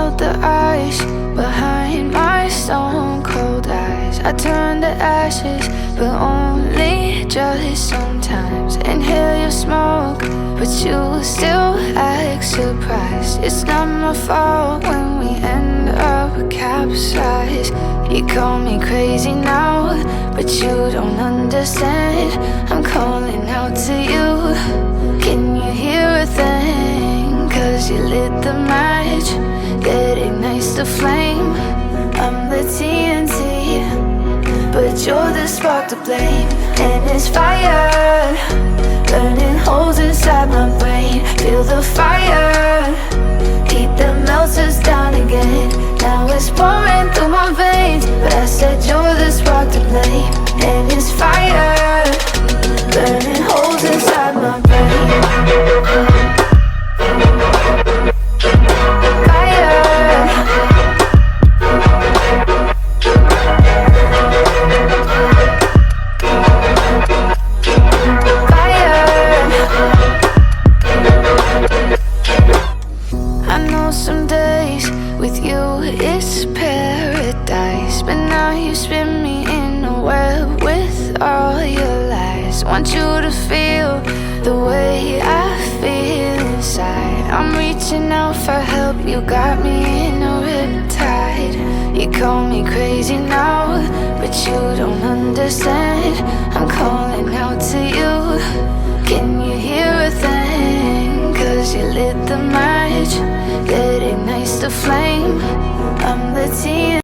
melt the ice behind my stone cold eyes. I turn to ashes, but only just sometimes. Inhale your smoke, but you still act surprised. It's not my fault when we end up capsized. You call me crazy now, but you don't understand. I'm calling out to you. Can you hear a thing? 'Cause you lit the match that ignites the flame. I'm the TNT, but you're the spark to blame. And it's fire, burning holes inside my brain. Feel the fire, heat that melts us down again. Now it's pouring through my veins, but I said you're the spark to blame. And it's fire, burning holes inside my brain. Some days with you it's paradise, but now you spin me in a web with all your lies. Want you to feel the way I feel inside. I'm reaching out for help, you got me in a riptide. You call me crazy now, but you don't understand. I'm calling out to you. Can you hear a thing? 'Cause you lit the match that ignites the flame. I'm the TNT.